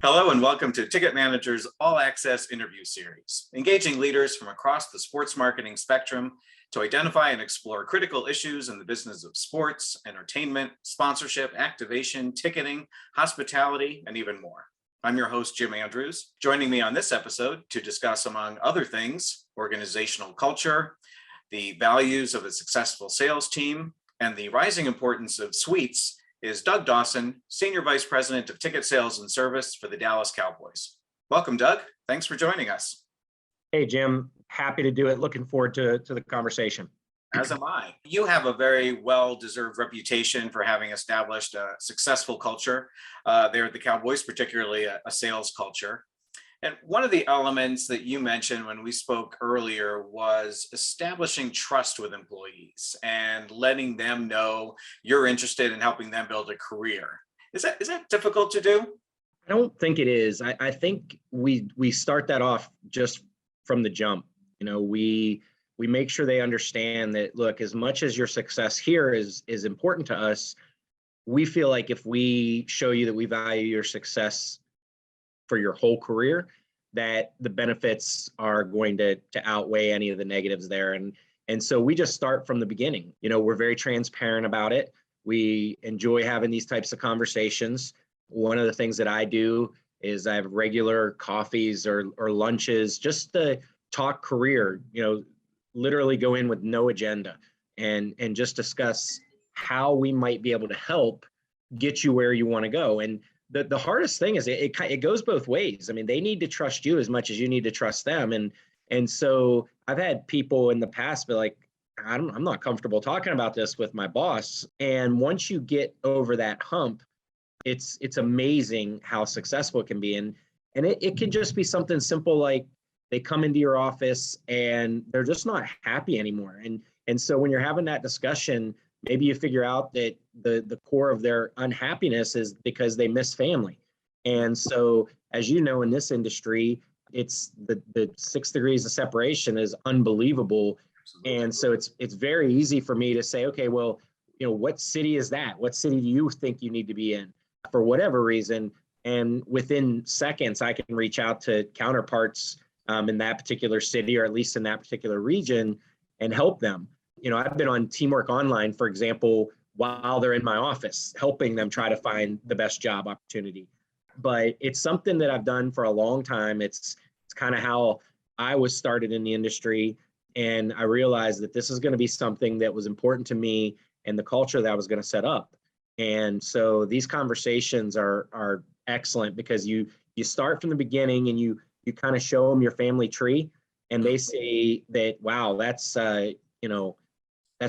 Hello and welcome to Ticket Manager's All Access interview series, engaging leaders from across the sports marketing spectrum to identify and explore critical issues in the business of sports, entertainment, sponsorship, activation, ticketing, hospitality, and even more. I'm your host, Jim Andrews. Joining me on this episode to discuss, among other things, organizational culture, the values of a successful sales team, and the rising importance of suites is Doug Dawson, Senior Vice President of Ticket Sales and Service for the Dallas Cowboys. Welcome, Doug. Thanks for joining us. Hey, Jim. Happy to do it. Looking forward to the conversation. As am I. You have a very well-deserved reputation for having established a successful culture there at the Cowboys, particularly a sales culture. And one of the elements that you mentioned when we spoke earlier was establishing trust with employees and letting them know you're interested in helping them build a career. Is that difficult to do? I don't think it is. I think we start that off just from the jump. We make sure they understand that, look, as much as your success here is important to us, we feel like if we show you that we value your success for your whole career, that the benefits are going to outweigh any of the negatives there. And so we just start from the beginning. We're very transparent about it. We enjoy having these types of conversations. One of the things that I do is I have regular coffees or lunches just to talk career, literally go in with no agenda and just discuss how we might be able to help get you where you want to go. And the hardest thing is it goes both ways. I mean, they need to trust you as much as you need to trust them. And so I've had people in the past be like, I'm not comfortable talking about this with my boss. And once you get over that hump, it's amazing how successful it can be. And it can just be something simple like they come into your office and they're just not happy anymore. And so when you're having that discussion, maybe you figure out that the core of their unhappiness is because they miss family. And so, as you know, in this industry, it's the 6 degrees of separation is unbelievable. Absolutely. And so it's very easy for me to say, okay, well, what city is that? What city do you think you need to be in for whatever reason? And within seconds, I can reach out to counterparts in that particular city, or at least in that particular region, and help them. I've been on Teamwork Online, for example, while they're in my office, helping them try to find the best job opportunity. But it's something that I've done for a long time. It's kind of how I was started in the industry. And I realized that this is going to be something that was important to me and the culture that I was going to set up. And so these conversations are excellent because you start from the beginning and you kind of show them your family tree, and they say that, wow, that's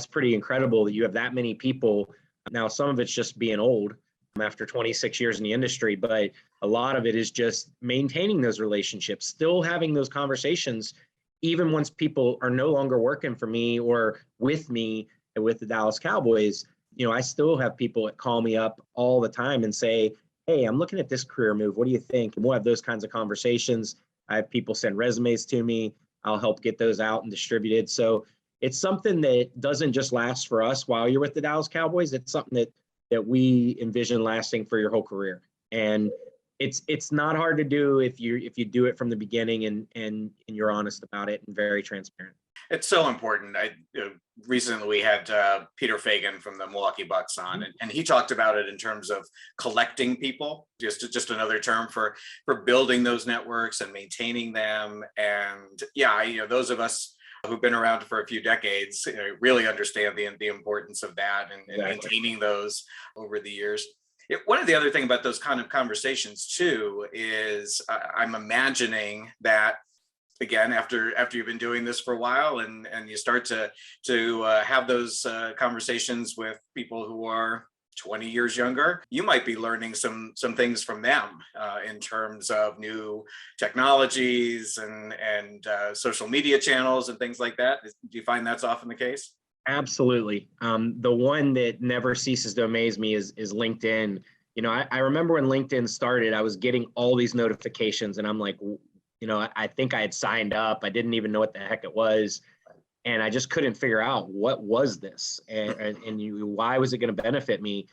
pretty incredible that you have that many people. Now, some of it's just being old after 26 years in the industry, but a lot of it is just maintaining those relationships, still having those conversations, even once people are no longer working for me or with me and with the Dallas Cowboys. I still have people that call me up all the time and say, hey, I'm looking at this career move. What do you think? And we'll have those kinds of conversations. I have people send resumes to me. I'll help get those out and distributed. So it's something that doesn't just last for us while you're with the Dallas Cowboys. It's something that we envision lasting for your whole career. And it's not hard to do if you do it from the beginning and you're honest about it and very transparent. It's so important. Recently we had Peter Fagan from the Milwaukee Bucks on, and he talked about it in terms of collecting people, just another term for building those networks and maintaining them. And yeah, those of us who've been around for a few decades really understand the importance of that and maintaining those over the years. One of the other thing about those kind of conversations too is I'm imagining that, again, after you've been doing this for a while and you start to have those conversations with people who are 20 years younger, you might be learning some things from them in terms of new technologies and social media channels and things like that. Do you find that's often the case? Absolutely. The one that never ceases to amaze me is LinkedIn. I remember when LinkedIn started, I was getting all these notifications and I'm like, I think I had signed up. I didn't even know what the heck it was. And I just couldn't figure out what was this and why was it going to benefit me.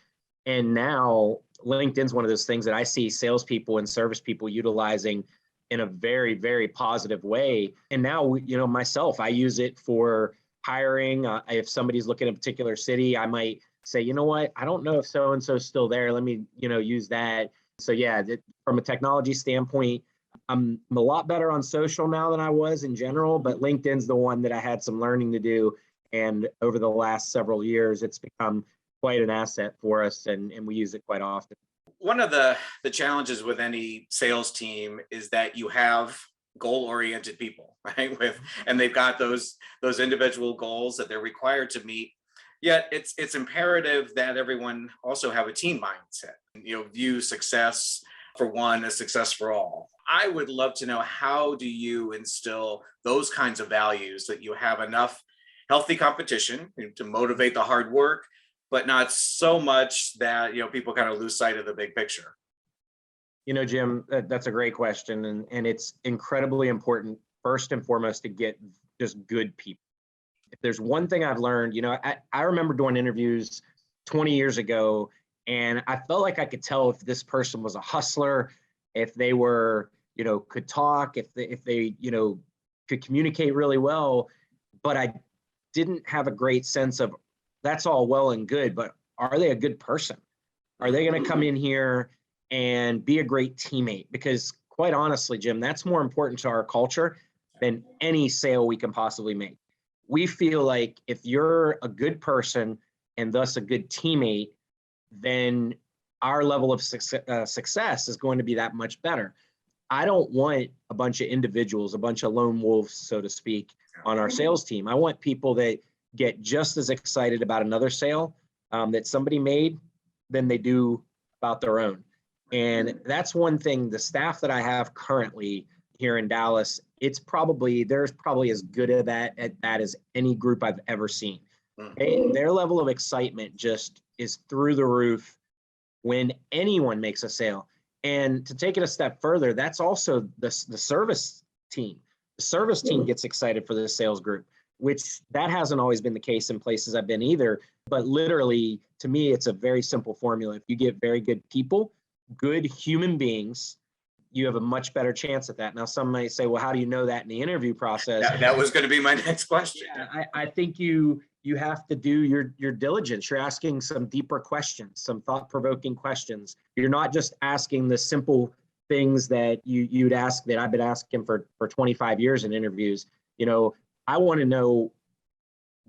And now LinkedIn's one of those things that I see salespeople and service people utilizing in a very, very positive way. And now, myself, I use it for hiring. If somebody's looking at a particular city, I might say, you know what, I don't know if so-and-so is still there. Let me, use that. So yeah, from a technology standpoint, I'm a lot better on social now than I was in general, but LinkedIn's the one that I had some learning to do. And over the last several years, it's become quite an asset for us, and we use it quite often. One of the challenges with any sales team is that you have goal-oriented people, right? And they've got those individual goals that they're required to meet. Yet it's imperative that everyone also have a team mindset, view success for one as success for all. I would love to know, how do you instill those kinds of values that you have enough healthy competition to motivate the hard work, but not so much that people kind of lose sight of the big picture? Jim, that's a great question, and it's incredibly important, first and foremost, to get just good people. If there's one thing I've learned, I remember doing interviews 20 years ago, and I felt like I could tell if this person was a hustler, if they were, could talk, if they could communicate really well, but I didn't have a great sense of, that's all well and good, but are they a good person? Are they going to come in here and be a great teammate? Because quite honestly, Jim, that's more important to our culture than any sale we can possibly make. We feel like if you're a good person and thus a good teammate, then our level of success is going to be that much better. I don't want a bunch of individuals, a bunch of lone wolves, so to speak, on our sales team. I want people that get just as excited about another sale that somebody made than they do about their own. And that's one thing, the staff that I have currently here in Dallas, there's probably as good at that as any group I've ever seen. Their level of excitement just is through the roof when anyone makes a sale. And to take it a step further, that's also the service team. The service team gets excited for the sales group, which that hasn't always been the case in places I've been either. But literally, to me, it's a very simple formula. If you get very good people, good human beings, you have a much better chance at that. Now, some might say, well, how do you know that in the interview process? That was going to be my next question. Yeah, I think you have to do your diligence. You're asking some deeper questions, some thought-provoking questions. You're not just asking the simple things that you'd ask, that I've been asking for 25 years in interviews. I want to know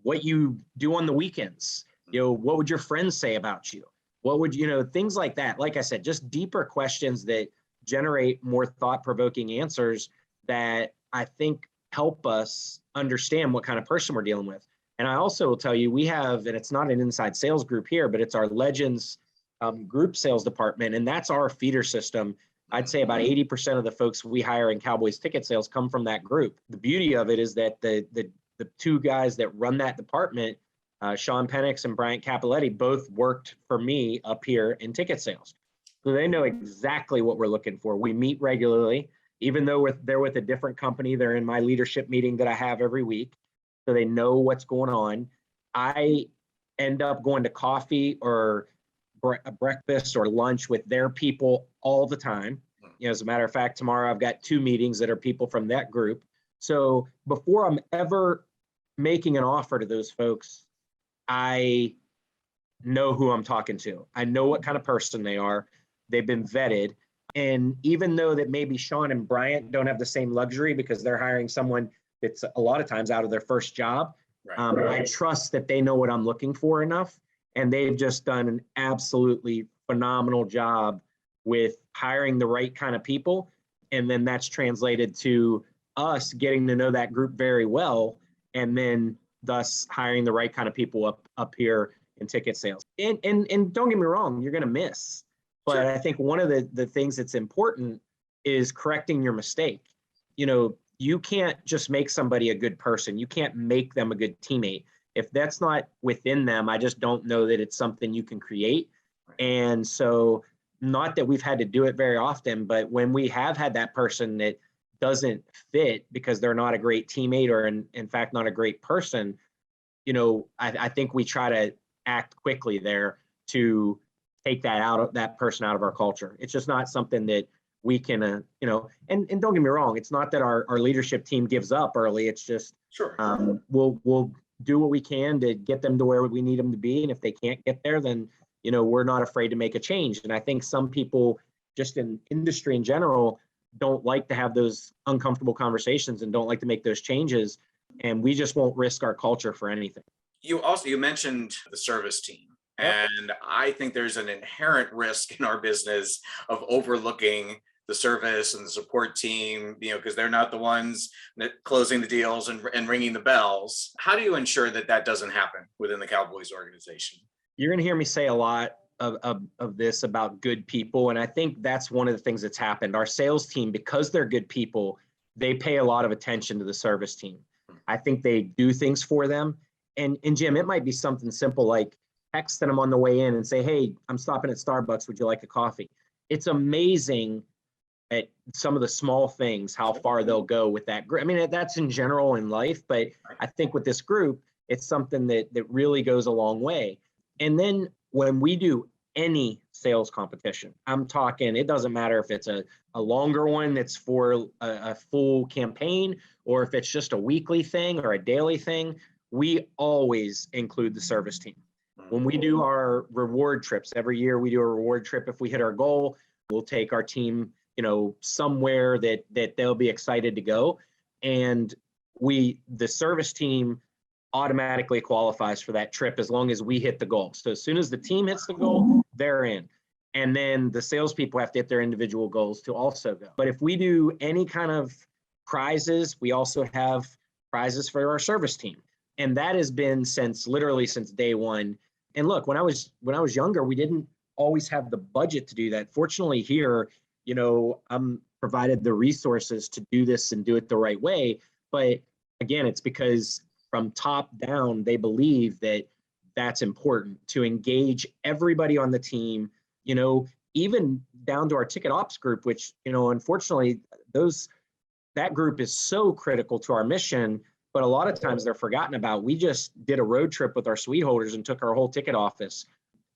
what you do on the weekends. What would your friends say about you? What would, things like that. Like I said, just deeper questions that generate more thought-provoking answers that I think help us understand what kind of person we're dealing with. And I also will tell you, we have, and it's not an inside sales group here, but it's our Legends group sales department, and that's our feeder system. I'd say about 80% of the folks we hire in Cowboys ticket sales come from that group. The beauty of it is that the two guys that run that department, Sean Penix and Bryant Capoletti, both worked for me up here in ticket sales. So they know exactly what we're looking for. We meet regularly, even though they're with a different company. They're in my leadership meeting that I have every week. So they know what's going on. I end up going to coffee or breakfast or lunch with their people all the time. As a matter of fact, tomorrow I've got 2 meetings that are people from that group. So before I'm ever making an offer to those folks, I know who I'm talking to. I know what kind of person they are. They've been vetted. And even though that maybe Sean and Bryant don't have the same luxury because they're hiring someone that's a lot of times out of their first job, I trust that they know what I'm looking for enough. And they've just done an absolutely phenomenal job with hiring the right kind of people. And then that's translated to us getting to know that group very well, and then thus hiring the right kind of people up here in ticket sales. And don't get me wrong, you're going to miss. But sure. I think one of the things that's important is correcting your mistake. You can't just make somebody a good person. You can't make them a good teammate. If that's not within them, I just don't know that it's something you can create. And so, not that we've had to do it very often, but when we have had that person that doesn't fit because they're not a great teammate or in fact not a great person, I think we try to act quickly there to take that person out of our culture. It's just not something that we can, and don't get me wrong. It's not that our leadership team gives up early. It's just, Sure. We'll do what we can to get them to where we need them to be. And if they can't get there, then, we're not afraid to make a change. And I think some people just in industry in general don't like to have those uncomfortable conversations and don't like to make those changes. And we just won't risk our culture for anything. You mentioned the service team. Yep. And I think there's an inherent risk in our business of overlooking the service and the support team, because they're not the ones that closing the deals and ringing the bells. How do you ensure that that doesn't happen within the Cowboys organization? You're going to hear me say a lot of this about good people. And I think that's one of the things that's happened. Our sales team, because they're good people, they pay a lot of attention to the service team. I think they do things for them. And Jim, it might be something simple like texting them on the way in and say, hey, I'm stopping at Starbucks. Would you like a coffee? It's amazing at some of the small things, how far they'll go with that group. I mean, that's in general in life, but I think with this group, it's something that really goes a long way. And then when we do any sales competition, I'm talking, it doesn't matter if it's a longer one that's for a full campaign, or if it's just a weekly thing or a daily thing, we always include the service team. When we do our reward trips, every year we do a reward trip. If we hit our goal, we'll take our team, somewhere that they'll be excited to go. And the service team automatically qualifies for that trip as long as we hit the goal. So as soon as the team hits the goal, they're in. And then the salespeople have to hit their individual goals to also go. But if we do any kind of prizes, we also have prizes for our service team. And that has been literally since day one. And look, when I was younger, we didn't always have the budget to do that. Fortunately here, I'm provided the resources to do this and do it the right way. But again, it's because from top down, they believe that that's important to engage everybody on the team, even down to our ticket ops group, which, unfortunately, that group is so critical to our mission. But a lot of times they're forgotten about. We just did a road trip with our suite holders and took our whole ticket office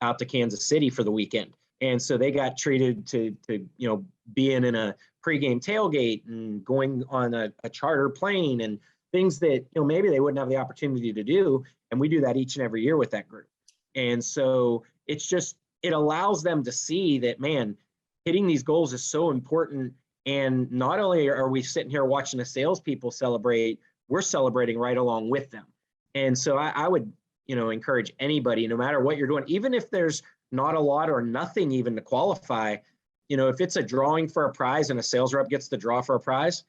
out to Kansas City for the weekend. And so they got treated to being in a pregame tailgate and going on a charter plane and things that, maybe they wouldn't have the opportunity to do. And we do that each and every year with that group. And so it allows them to see that, man, hitting these goals is so important. And not only are we sitting here watching the salespeople celebrate, we're celebrating right along with them. And so I would, encourage anybody, no matter what you're doing, even if there's not a lot or nothing even to qualify, if it's a drawing for a prize and a sales rep gets the draw for a prize,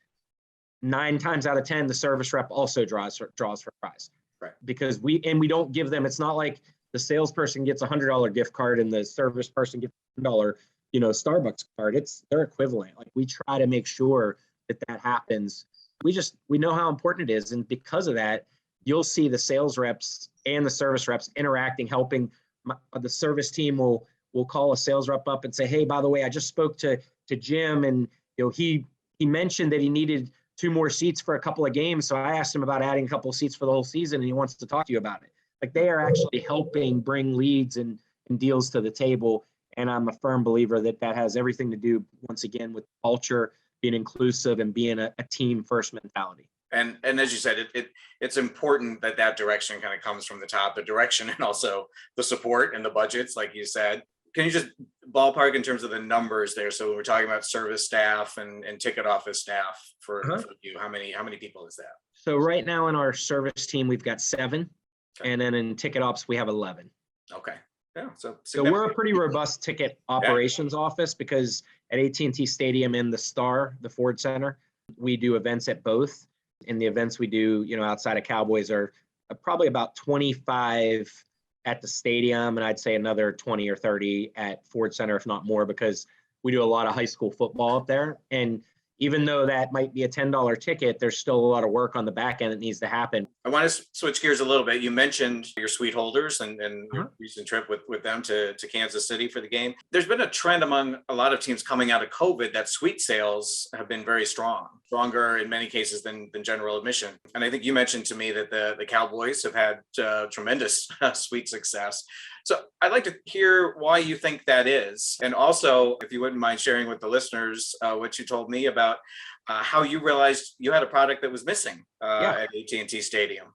9 times out of 10, the service rep also draws for a prize. Right. Because we don't give them, it's not like the salesperson gets $100 gift card and the service person gets $100, Starbucks card. They're equivalent. Like, we try to make sure that happens. We know how important it is. And because of that, you'll see the sales reps and the service reps interacting, helping. The service team will call a sales rep up and say, hey, by the way, I just spoke to Jim, and he mentioned that he needed 2 more seats for a couple of games. So I asked him about adding a couple of seats for the whole season, and he wants to talk to you about it. Like, they are actually helping bring leads and deals to the table. And I'm a firm believer that has everything to do, once again, with culture, being inclusive and being a team first mentality. And as you said, it's important that direction kind of comes from the top, the direction, and also the support and the budgets, like you said. Can you just ballpark in terms of the numbers there? So we're talking about service staff and ticket office staff for you. How many people is that? So right now in our service team, we've got 7. Okay. And then in ticket ops, we have 11. Okay. Yeah. So we're a pretty robust ticket operations office, because at AT&T Stadium and the Ford Center, we do events at both. And the events we do, outside of Cowboys are probably about 25 at the stadium, and I'd say another 20 or 30 at Ford Center, if not more, because we do a lot of high school football up there. And even though that might be a $10 ticket, there's still a lot of work on the back end that needs to happen. I want to switch gears a little bit. You mentioned your suite holders and your recent trip with them to Kansas City for the game. There's been a trend among a lot of teams coming out of COVID that suite sales have been very strong, stronger in many cases than general admission. And I think you mentioned to me that the Cowboys have had tremendous suite success. So I'd like to hear why you think that is. And also, if you wouldn't mind sharing with the listeners what you told me about how you realized you had a product that was missing Yeah. at AT&T Stadium.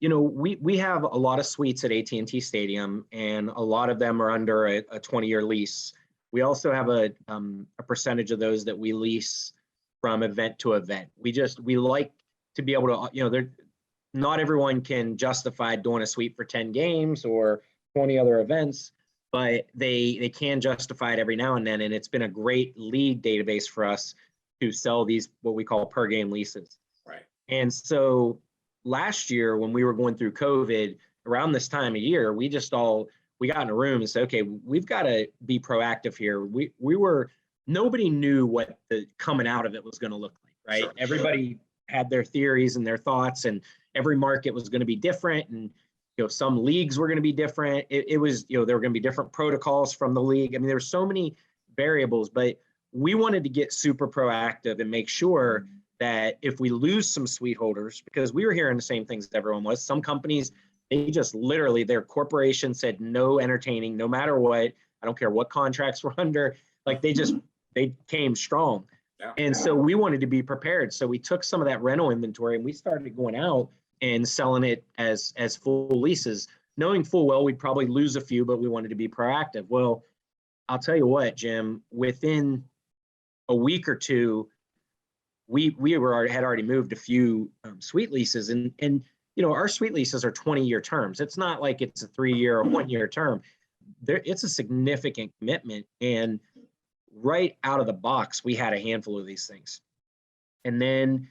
We have a lot of suites at AT&T Stadium, and a lot of them are under a 20-year lease. We also have a percentage of those that we lease from event to event. We like to be able to, not everyone can justify doing a suite for 10 games or 20 other events, but they can justify it every now and then. And it's been a great lead database for us to sell these, what we call per game leases. Right. And so last year when we were going through COVID, around this time of year, we got in a room and said, okay, we've got to be proactive here. Nobody knew what the coming out of it was going to look like, right? Sure. Everybody had their theories and their thoughts, and every market was going to be different. And, some leagues were going to be different. It was, there were going to be different protocols from the league. I mean, there were so many variables, but we wanted to get super proactive and make sure that if we lose some suite holders, because we were hearing the same things that everyone was, some companies, they just literally, their corporation said no entertaining, no matter what. I don't care what contracts we're under. Like they came strong. Yeah. And so we wanted to be prepared. So we took some of that rental inventory and we started going out and selling it as full leases, knowing full well we'd probably lose a few, but we wanted to be proactive. Well, I'll tell you what, Jim, within a week or two, we had already moved a few suite leases, and our suite leases are 20-year terms. It's not like it's a 3-year or 1-year term. It's a significant commitment, and right out of the box, we had a handful of these things, and then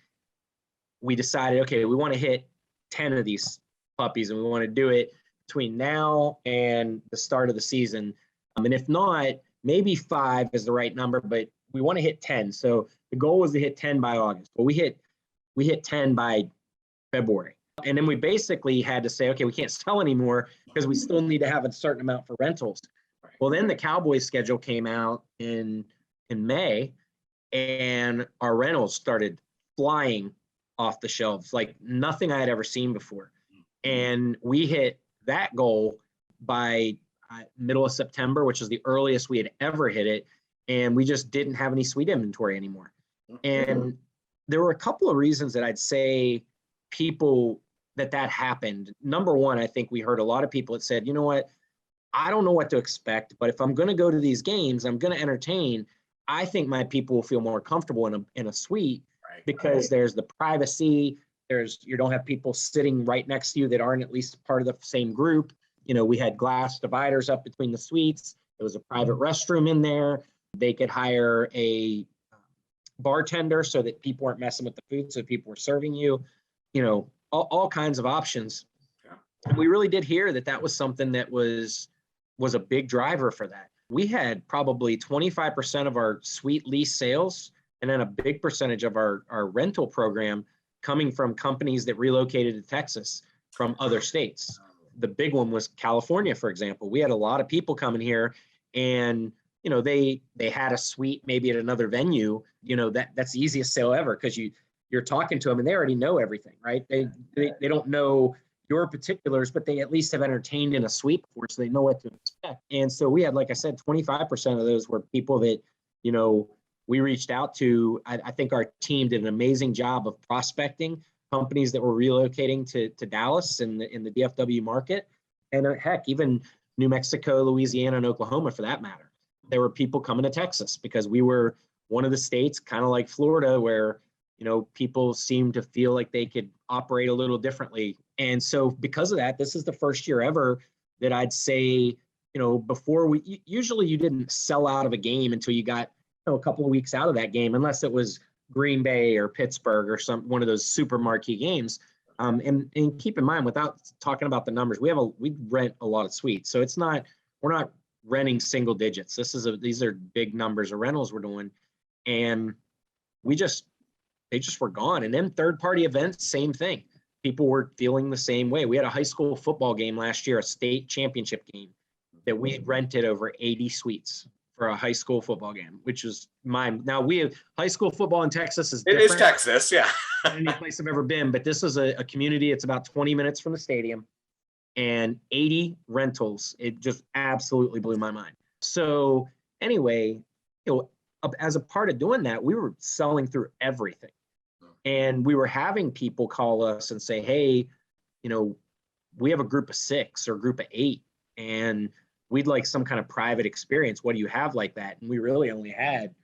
we decided, okay, we want to hit 10 of these puppies, and we want to do it between now and the start of the season. And if not, maybe 5 is the right number, but we want to hit 10. So the goal was to hit 10 by August. Well, we hit 10 by February. And then we basically had to say, okay, we can't sell anymore because we still need to have a certain amount for rentals. Well, then the Cowboys schedule came out in May, and our rentals started flying off the shelves like nothing I had ever seen before. And we hit that goal by middle of September, which is the earliest we had ever hit it. And we just didn't have any suite inventory anymore. And there were a couple of reasons that I'd say people that happened. Number one, I think we heard a lot of people that said, you know what, I don't know what to expect, but if I'm going to go to these games, I'm going to entertain. I think my people will feel more comfortable in a suite because there's the privacy. You don't have people sitting right next to you that aren't at least part of the same group. We had glass dividers up between the suites. There was a private restroom in there. They could hire a bartender so that people weren't messing with the food, so people were serving you, all kinds of options. Yeah. And we really did hear that was something that was a big driver for that. We had probably 25% of our suite lease sales, and then a big percentage of our rental program coming from companies that relocated to Texas from other states. The big one was California, for example. We had a lot of people coming here, and they had a suite maybe at another venue. That's the easiest sale ever because you're talking to them and they already know everything, right? They don't know your particulars, but they at least have entertained in a suite before, so they know what to expect. And so we had, like I said, 25% of those were people that we reached out to. I think our team did an amazing job of prospecting companies that were relocating to Dallas in the DFW market, and heck, even New Mexico, Louisiana, and Oklahoma for that matter. There were people coming to Texas because we were one of the states, kind of like Florida, where people seemed to feel like they could operate a little differently. And so because of that, this is the first year ever that I'd say, before usually you didn't sell out of a game until you got a couple of weeks out of that game, unless it was Green Bay or Pittsburgh or one of those super marquee games. And keep in mind, without talking about the numbers, we rent a lot of suites. So we're not renting single digits. These are big numbers of rentals we're doing. And they just were gone. And then third party events, same thing. People were feeling the same way. We had a high school football game last year, a state championship game, that we rented over 80 suites for a high school football game, which is mine. Now we have high school football in Texas is different. It is Texas, yeah. Than any place I've ever been, but this is a community. It's about 20 minutes from the stadium. and 80 rentals. It just absolutely blew my mind. So anyway, as a part of doing that, we were selling through everything. And we were having people call us and say, hey, we have a group of 6 or a group of 8, and we'd like some kind of private experience. What do you have like that? And we really only had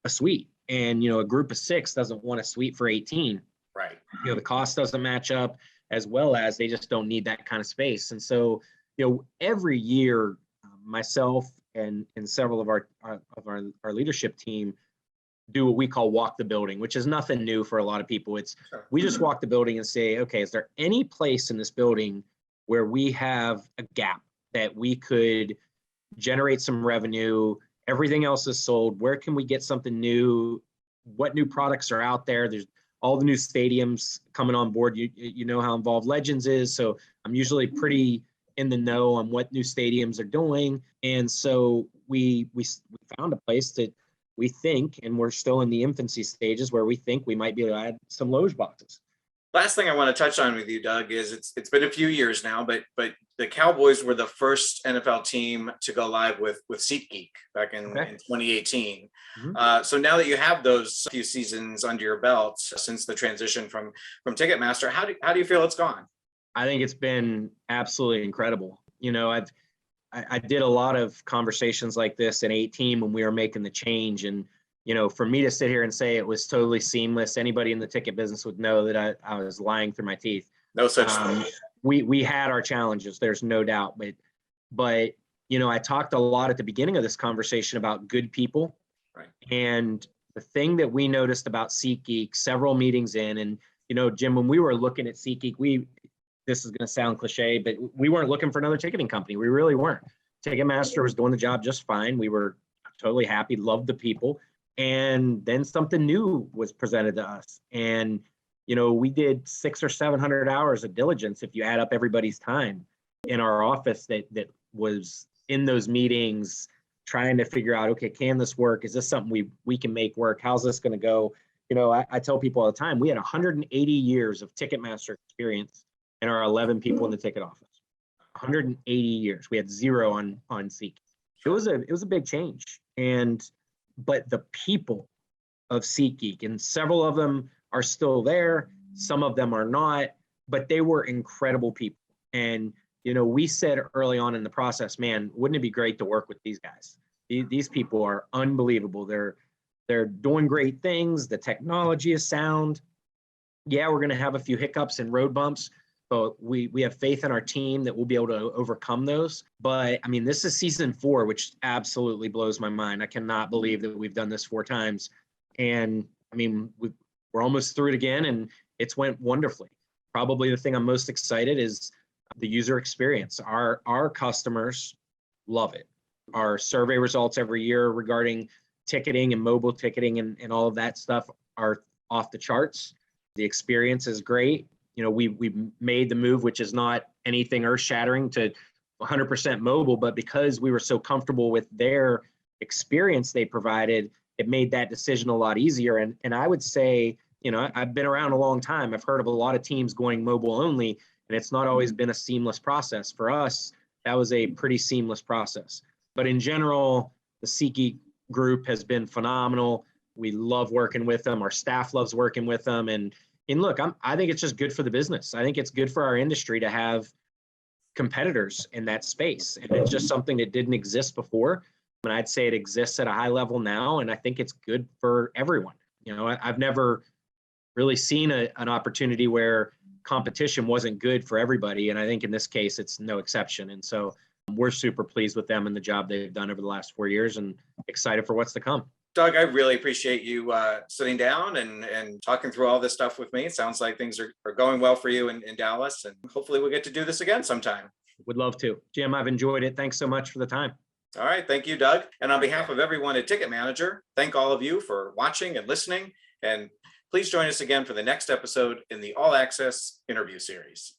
a suite. And, a group of 6 doesn't want a suite for 18. Right. The cost doesn't match up, as well as they just don't need that kind of space. And so, every year, myself and several of our leadership team do what we call walk the building, which is nothing new for a lot of people. We just walk the building and say, okay, is there any place in this building where we have a gap that we could generate some revenue? Everything else is sold. Where can we get something new? What new products are out there? There's all the new stadiums coming on board. You know how involved Legends is. So I'm usually pretty in the know on what new stadiums are doing. And so we found a place that we think, and we're still in the infancy stages, where we think we might be able to add some loge boxes. Last thing I want to touch on with you, Doug, is it's been a few years now, but the Cowboys were the first NFL team to go live with SeatGeek back in 2018. Mm-hmm. So now that you have those few seasons under your belt since the transition from Ticketmaster, how do you feel it's gone? I think it's been absolutely incredible. I did a lot of conversations like this in 18 when we were making the change. And, for me to sit here and say it was totally seamless, anybody in the ticket business would know that I was lying through my teeth. No such thing. We had our challenges, there's no doubt. But I talked a lot at the beginning of this conversation about good people. Right. And the thing that we noticed about SeatGeek several meetings in, and, Jim, when we were looking at SeatGeek, this is going to sound cliche, but we weren't looking for another ticketing company. We really weren't. Ticketmaster was doing the job just fine. We were totally happy, loved the people. And then something new was presented to us. And, we did 600 or 700 hours of diligence, if you add up everybody's time in our office that was in those meetings, trying to figure out, okay, can this work? Is this something we can make work? How's this going to go? I tell people all the time, we had 180 years of Ticketmaster experience and our 11 people in the ticket office. 180 years. We had 0 on SeatGeek. It was a big change. But the people of SeatGeek, and several of them are still there, some of them are not, but they were incredible people. And we said early on in the process, man, wouldn't it be great to work with these guys? These people are unbelievable. They're doing great things. The technology is sound. Yeah, we're going to have a few hiccups and road bumps, but we have faith in our team that we'll be able to overcome those. But I mean, this is season 4, which absolutely blows my mind. I cannot believe that we've done this 4 times. And I mean, we're almost through it again, and it's went wonderfully. Probably the thing I'm most excited is the user experience. Our customers love it. Our survey results every year regarding ticketing and mobile ticketing and all of that stuff are off the charts. The experience is great. We made the move, which is not anything earth-shattering, to 100% mobile, but because we were so comfortable with their experience they provided, it made that decision a lot easier. And I would say, I've been around a long time. I've heard of a lot of teams going mobile only, and it's not always been a seamless process. For us, that was a pretty seamless process. But in general, the SeatGeek group has been phenomenal. We love working with them. Our staff loves working with them. And look, I think it's just good for the business. I think it's good for our industry to have competitors in that space. And it's just something that didn't exist before. And I'd say it exists at a high level now. And I think it's good for everyone. I've never really seen an opportunity where competition wasn't good for everybody. And I think in this case, it's no exception. And so we're super pleased with them and the job they've done over the last 4 years, and excited for what's to come. Doug, I really appreciate you sitting down and talking through all this stuff with me. It sounds like things are going well for you in Dallas, and hopefully we'll get to do this again sometime. Would love to. Jim, I've enjoyed it. Thanks so much for the time. All right. Thank you, Doug. And on behalf of everyone at Ticket Manager, thank all of you for watching and listening. And please join us again for the next episode in the All Access interview series.